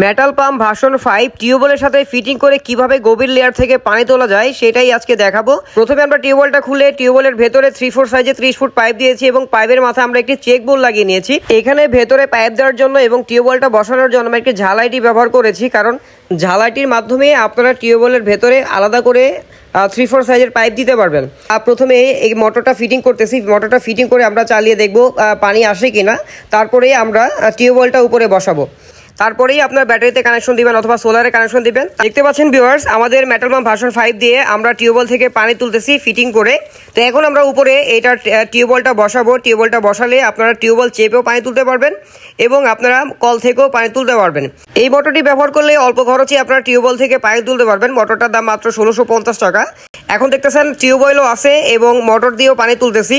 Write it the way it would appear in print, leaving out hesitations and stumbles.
Metal pump version 5 টিউবওয়েলের সাথে fitting করে কিভাবে গভীর লেয়ার থেকে পানি তোলা যায় সেটাই আজকে দেখাবো। প্রথমে আমরা টিউবওয়েলটা খুলে টিউবওয়েলের ভেতরে 3/4 সাইজে 30 ফুট পাইপ দিয়েছি এবং পাইপের মাথায় আমরা একটি চেক বোল লাগিয়ে নিয়েছি। এখানে ভেতরে পাইপ দেওয়ার জন্য এবং টিউবওয়েলটা বসানোর জন্য আমরা একটি ঝালাইটি ব্যবহার করেছি, কারণ ঝালাইটির মাধ্যমে আপনারা টিউবওয়েলের ভেতরে আলাদা করে 3/4 সাইজের পাইপ দিতে পারবেন। প্রথমে এই মোটরটা ফিটিং করতেছি। মোটরটা ফিটিং করে আমরা চালিয়ে দেখব পানি আসে কিনা, তারপরেই আমরা টিউবওয়েলটা উপরে বসাবো। তারপরেই আপনার ব্যাটারিতে কানেকশন দিবেন অথবা সোলারে কানেকশন দিবেন। দেখতে পাচ্ছেন ভিউয়ার্স, আমাদের মেটাল পাম্প ভার্সন 5 দিয়ে আমরা টিউবওয়েল থেকে পানি তুলতেছি ফিটিং করে। তো এখন আমরা উপরে এটা টিউবওয়েলটা বসাবো। টিউবওয়েলটা বসালে আপনারা টিউবওয়েল চেপেও পানি তুলতে পারবেন এবং আপনারা কল থেকেও পানি তুলতে পারবেন। এই মোটরটি ব্যবহার করলে অল্প খরচে আপনারা টিউবওয়েল থেকে পানি তুলতে পারবেন। মোটরটার দাম মাত্র 1650 টাকা। এখন দেখতেছেন টিউবওয়েলও আছে এবং মোটর দিয়েও পানি তুলতেছি।